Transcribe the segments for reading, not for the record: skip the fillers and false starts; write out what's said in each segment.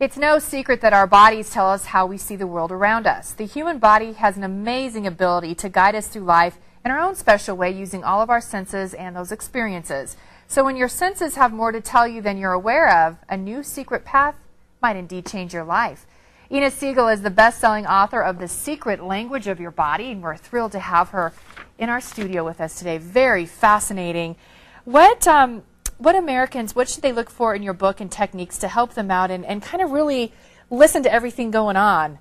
It's no secret that our bodies tell us how we see the world around us. The human body has an amazing ability to guide us through life in our own special way using all of our senses and those experiences. So when your senses have more to tell you than you're aware of, a new secret path might indeed change your life. Ina Segal is the best-selling author of The Secret Language of Your Body, and we're thrilled to have her in our studio with us today. Very fascinating. What Americans, what should they look for in your book and techniques to help them out and kind of really listen to everything going on?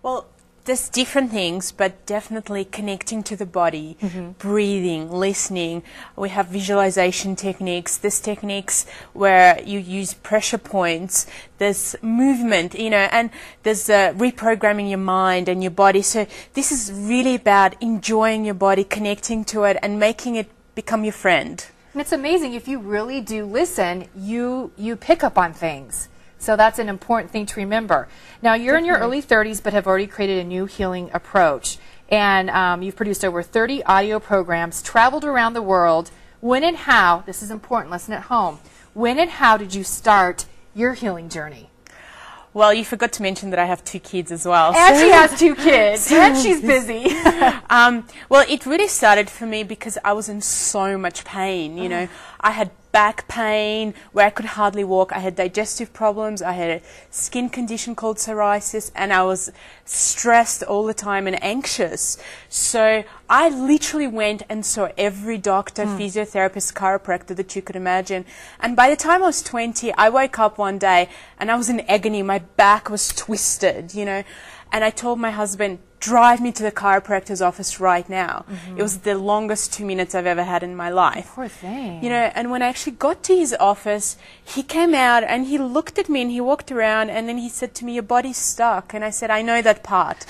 Well, there's different things, but definitely connecting to the body, breathing, listening. We have visualization techniques. There's techniques where you use pressure points. There's movement, you know, and there's reprogramming your mind and your body. So this is really about enjoying your body, connecting to it, and making it become your friend. And it's amazing, if you really do listen, you pick up on things. So that's an important thing to remember. Now, you're in your early 30s, but have already created a new healing approach. And you've produced over 30 audio programs, traveled around the world. When and how, this is important, listen at home, when and how did you start your healing journey? Well, you forgot to mention that I have 2 kids as well. And she has 2 kids, and she's busy. Well, it really started for me because I was in so much pain, you know. I had back pain where I could hardly walk. I had digestive problems. I had a skin condition called psoriasis, and I was stressed all the time and anxious. So I literally went and saw every doctor, physiotherapist, chiropractor that you could imagine. And by the time I was 20, I woke up one day and I was in agony. My back was twisted, you know. And I told my husband, drive me to the chiropractor's office right now. It was the longest 2 minutes I've ever had in my life. Poor thing. You know, and when I actually got to his office, he came out and he looked at me and he walked around and then he said to me, your body's stuck. And I said, I know that part.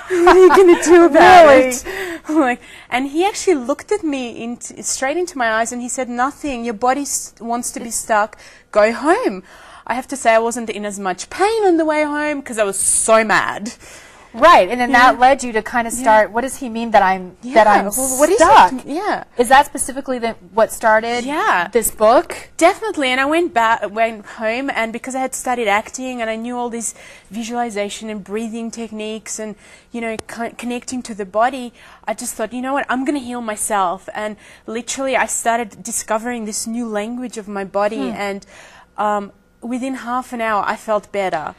What are you going to do about it? Like, and he actually looked at me straight into my eyes and he said, nothing. Your body wants to be stuck. Go home. I have to say I wasn't in as much pain on the way home because I was so mad. Right, and then that led you to kind of start. What does he mean that I'm what stuck? Is it? Yeah, is that specifically what started? This book? Definitely. And I went home, and because I had studied acting and I knew all these visualization and breathing techniques, and you know, connecting to the body, I just thought, you know what, I'm going to heal myself. And literally, I started discovering this new language of my body, and within half an hour, I felt better.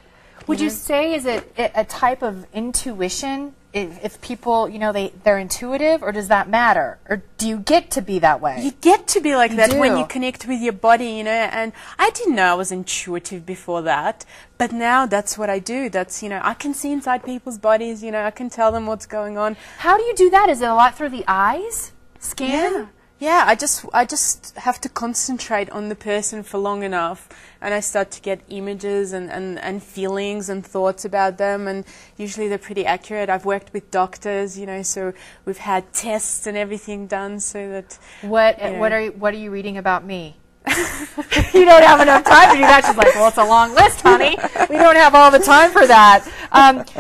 Would you say, is it a type of intuition? If people, you know, they're intuitive, or does that matter? Or do you get to be that way? You get to be like that when you connect with your body, you know. And I didn't know I was intuitive before that, but now that's what I do. That's, you know, I can see inside people's bodies, you know, I can tell them what's going on. How do you do that? Is it a lot through the eyes? Scan? Yeah, I just have to concentrate on the person for long enough, and I start to get images and feelings and thoughts about them, and usually they're pretty accurate. I've worked with doctors, you know, so we've had tests and everything done so that... What are you reading about me? You don't have enough time to do that. She's like, well, it's a long list, honey. We don't have all the time for that.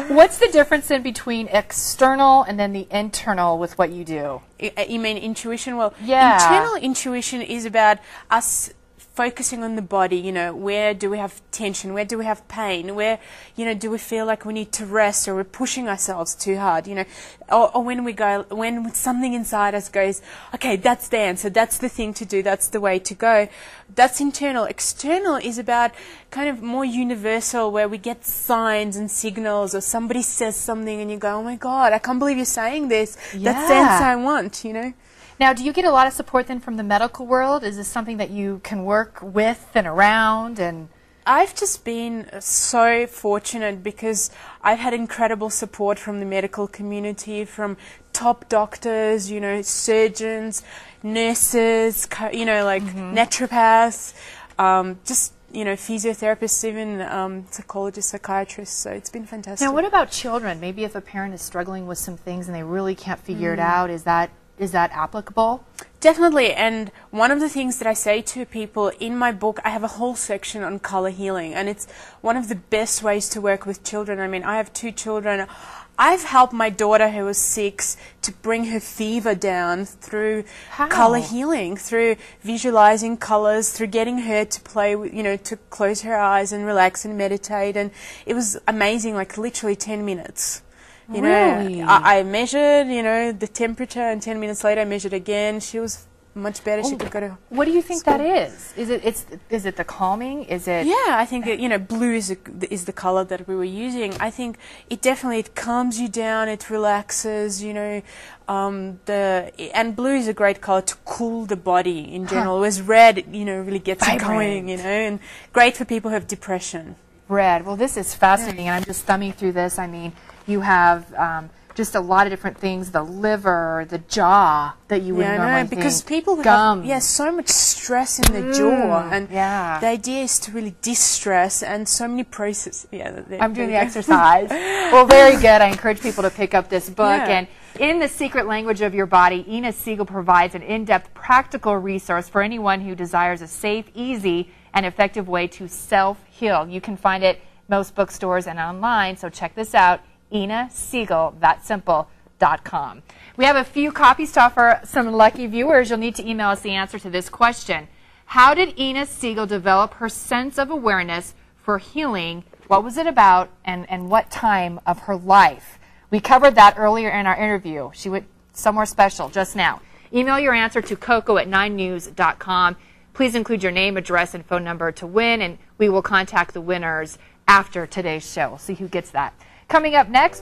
What's the difference in between external and then the internal with what you do? You mean intuition? Well, internal intuition is about us focusing on the body, you know, where do we have tension, where do we have pain, where, you know, do we feel like we need to rest or we're pushing ourselves too hard, you know, or when something inside us goes, okay, that's the answer, that's the thing to do, that's the way to go. That's internal. External is about kind of more universal, where we get signs and signals, or somebody says something and you go, oh my God, I can't believe you're saying this. That's the answer I want, you know. Now, do you get a lot of support then from the medical world? Is this something that you can work with and around? And I've just been so fortunate because I've had incredible support from the medical community, from top doctors, you know, surgeons, nurses, you know, like naturopaths, just, you know, physiotherapists, even psychologists, psychiatrists. So it's been fantastic. Now, what about children? Maybe if a parent is struggling with some things and they really can't figure it out, is that applicable? Definitely, and one of the things that I say to people in my book, I have a whole section on color healing, and it's one of the best ways to work with children. I mean, I have 2 children. I've helped my daughter who was 6 to bring her fever down through color healing, through visualizing colors, through getting her to play with, to close her eyes and relax and meditate. And it was amazing, like literally 10 minutes. Really? I measured, the temperature, and 10 minutes later I measured again. She was much better. She could go to What do you think school. that is? Is it the calming? Is it? Yeah, I think blue is the color that we were using. I think it definitely calms you down. It relaxes. And blue is a great color to cool the body in general. Whereas red, really gets you going. And great for people who have depression. Red. Well, this is fascinating, and I'm just thumbing through this. I mean, you have just a lot of different things, the liver, the jaw that you would normally think. Because people Gums. have so much stress in the jaw, and the idea is to really distress, and so many processes. I'm doing the exercise. Well, very good. I encourage people to pick up this book. And in the secret language of your body, Ina Segal provides an in-depth practical resource for anyone who desires a safe, easy, and effective way to self-heal. You can find it most bookstores and online, so check this out, InaSegal.com. We have a few copies to offer some lucky viewers. You'll need to email us the answer to this question. How did Ina Segal develop her sense of awareness for healing? What was it about, and what time of her life? We covered that earlier in our interview. She went somewhere special just now. Email your answer to coco@9news.com. Please include your name, address, and phone number to win, and we will contact the winners after today's show. We'll see who gets that. Coming up next.